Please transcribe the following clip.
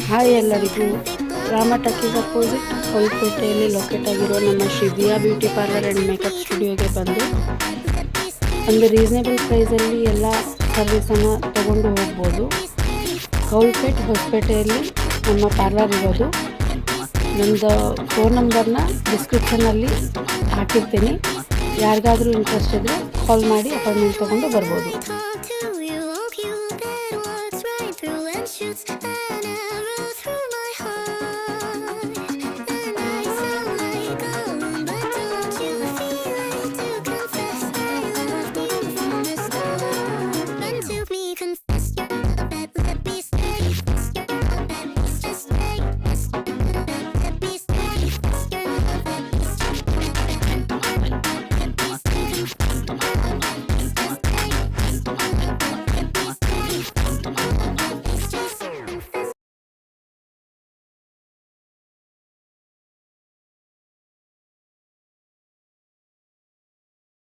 Hi ಎಲ್ಲರಿಗೂ. Rama talkies opposite ಹೊಸಪೇಟೆಯಲ್ಲಿ locate ಆಗಿರೋ ನಮ್ಮ Shri Diya beauty parlour and makeup ಸ್ಟುಡಿಯೋಗೆ ಬಂದು ಒಂದು ರೀಸನೇಬಲ್ ಪ್ರೈಸಲ್ಲಿ ಎಲ್ಲ ಸರ್ವಿಸನ್ನು ತಗೊಂಡು ಹೋಗ್ಬೋದು. ಕೌಲ್ಪೇಟ್ ಹೊಸಪೇಟೆಯಲ್ಲಿ ನಮ್ಮ ಪಾರ್ಲರ್ ಇರೋದು. ನಮ್ಮದು ಫೋನ್ ನಂಬರ್ನ ಡಿಸ್ಕ್ರಿಪ್ಷನಲ್ಲಿ ಹಾಕಿರ್ತೀನಿ. ಯಾರಿಗಾದರೂ ಇಂಟ್ರೆಸ್ಟ್ ಇದ್ದರೆ ಕಾಲ್ ಮಾಡಿ ಅಪಾಯಿಂಟ್ಮೆಂಟ್ ತೊಗೊಂಡು ಬರ್ಬೋದು.